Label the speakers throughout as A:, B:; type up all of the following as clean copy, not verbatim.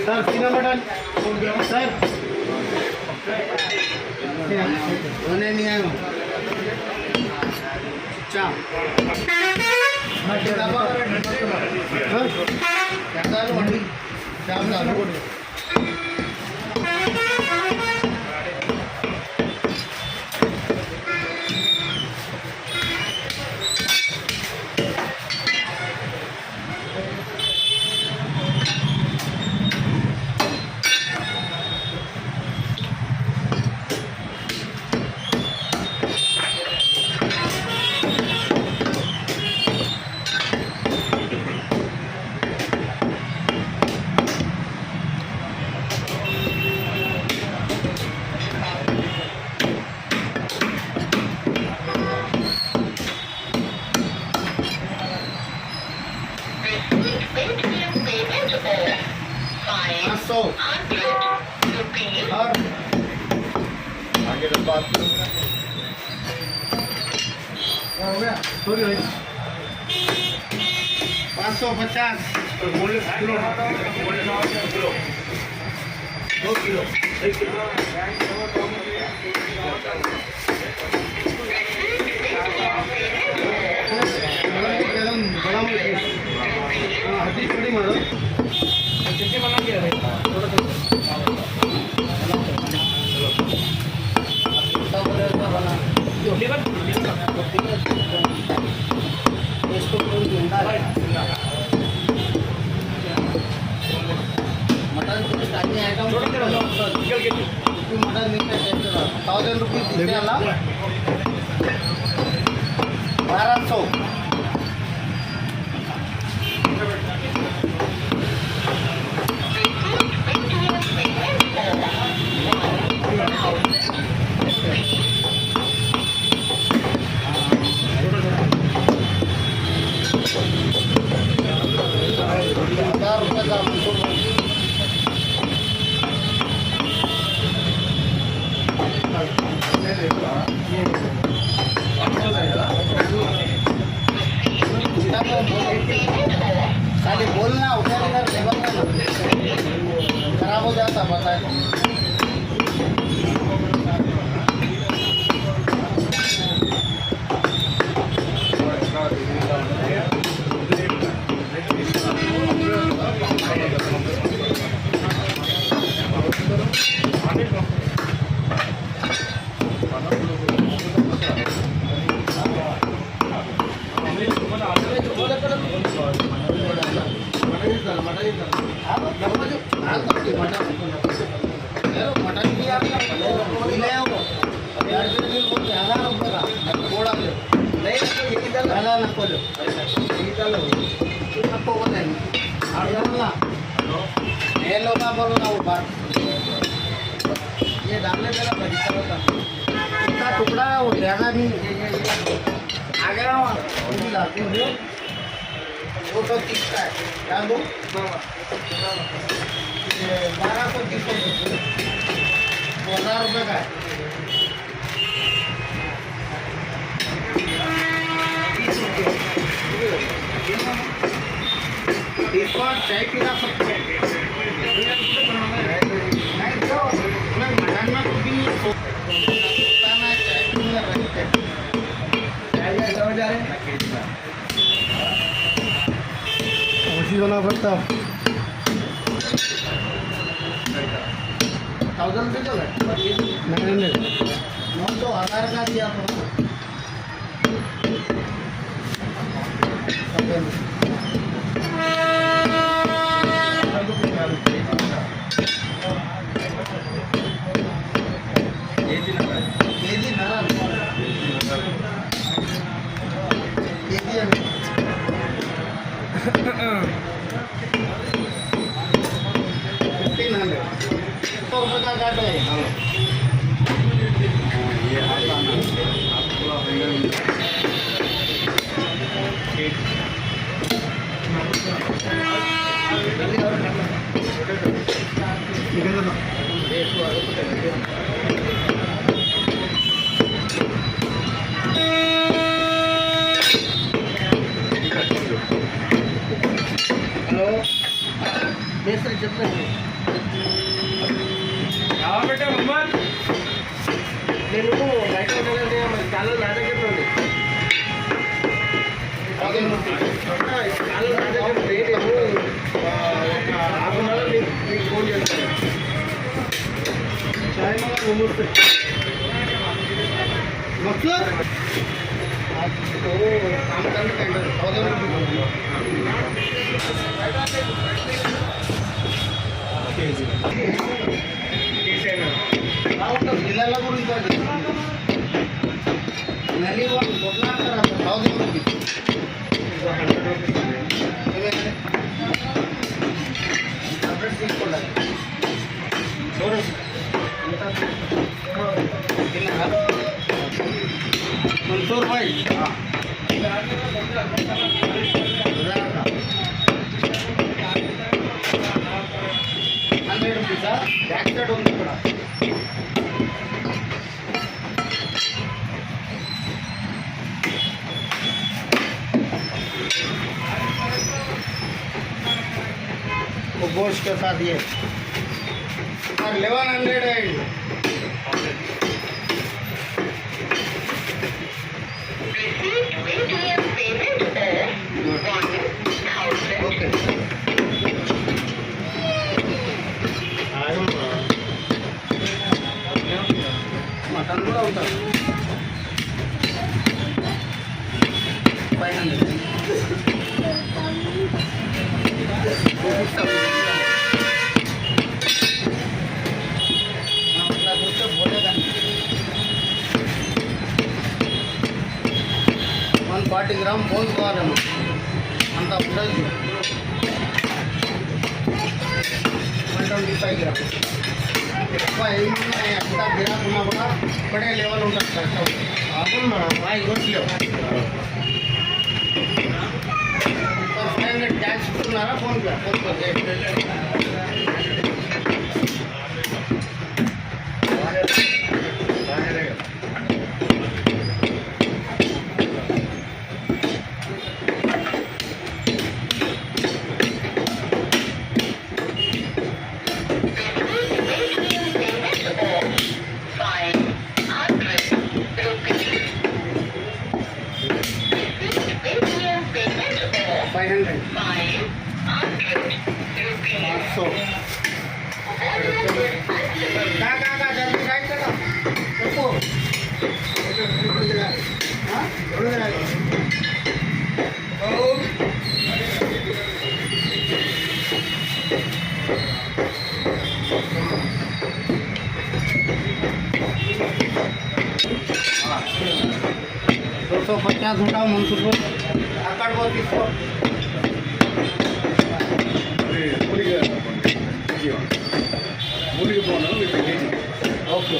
A: Sir तीन mutton sir होने नहीं आया चा आगे बात 550 बोनलेस किलो 2 किलो 1 किलो हड्डी थोड़ी मारो चिकन बना के थोड़ा mutton starting item mutton 1000 rupees 1200 खाली बोलना उधर इधर टेबल में खराब हो जाता बताए चलो सबको बताएंगे और बोलना ये लोग का बोलना ऊपर ये डालने देना बड़ी होता इसका टुकड़ा वो ज़्यादा नहीं आ गया वो भी लाते हो वो तो 30 का है डाल दो 1230 1000 रुपये का है इसको चाय पीना सकते हैं नहीं तो मैं मटन में कुछ भी नहीं सोचता मैं चाय पीना रहते चाय समझ आ रहे हैं उसी होना पड़ता 1000 रुपये चल रहा है नहीं तो 1000 का दिया तो हेलो बेसर कितना है बेटा मोहम्मद నేను బయట ఉన్నానంటే మరి కాలం నాటకెళ్ళండి కాలం నాటకం రేపు హాఫ్ అన్ అవర్ మీకు ఫోన్ చేస్తాను చాయ్ నమస్తే मतलब तो काम करने का 1000 जिल्ह्याला करून नली बोलला तर 1000 रुपये अपडेट తీసుకోండి मंसूर भाई बैक साइड ఉంది ఇక్కడ वो गोश्त के साथ ये 1100 है ओके मटन కూడా ఉంటుంది 140 ग्राम बोल కావాలేమో అంత ఉండదు 125 గ్రామ్ ఎక్కువ ఏమన్నా ఎంత గిరాకు ఉన్నా కూడా ఇక్కడే లెవెల్ ఉంటుంది కష్టం అవును రోడ్లు ట్యాక్స్ ఇస్తున్నారా ఫోన్పే $250 घंटा मंसूर కడుపు తీసుకో.
B: మునిగిపోను KG.
A: Okay.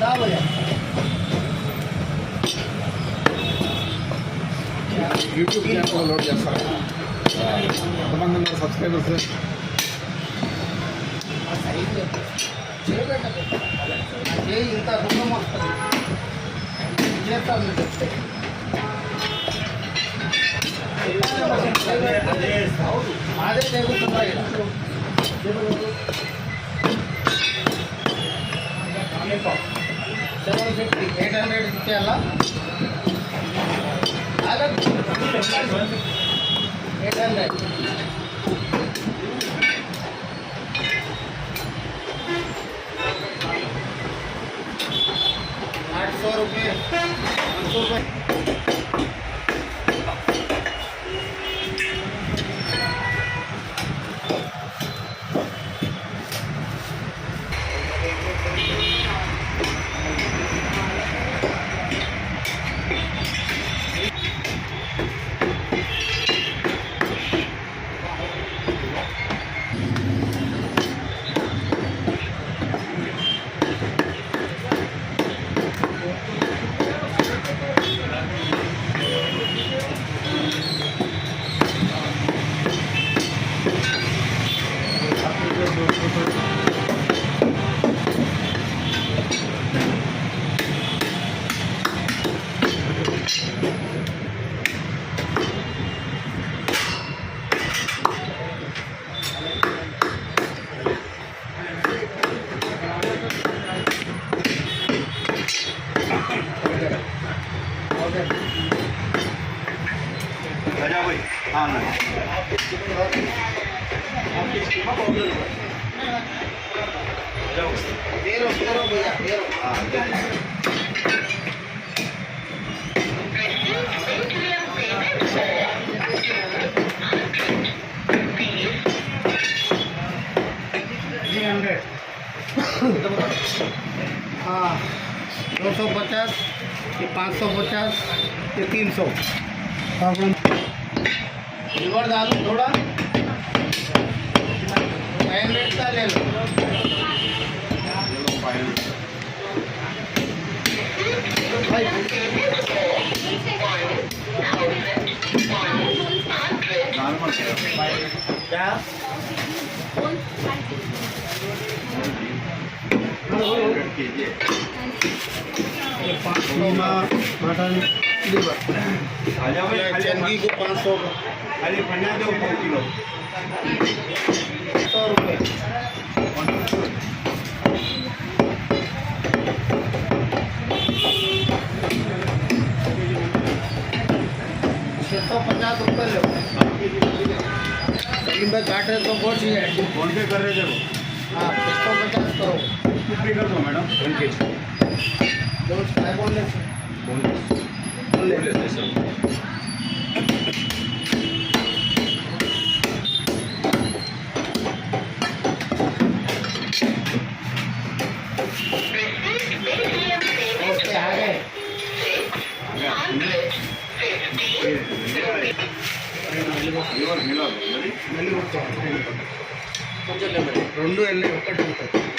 A: ₹1000.
B: YouTube channel load చేస్తారు. ఎంతమంది ఉన్నారు సబ్స్క్రైబర్స్?
A: ఇంత దూరం వస్తుంది చేస్తాను చెప్తే అదే జరుగుతున్నాయి. 750 800 ఇచ్చేయాలా? 800 ₹800 ₹500. हाँ 250, ये 550, ये 300. लिवर डालू थोड़ा 500 का ले लो. क्या मटन लीवर चंगी को 500
B: अरे पन्ना दो 1 किलो
A: ₹100. ₹650 लो. में काट रहे तो बहुत ही है.
B: फोन पे कर रहे थे वो.
A: हाँ 650 करो.
B: कितनी कर दो madam? 1 kg.
A: Boneless
B: sir.
A: Okay आ गए. రెండు వెళ్ళి ఒకటి ఉంటుంది.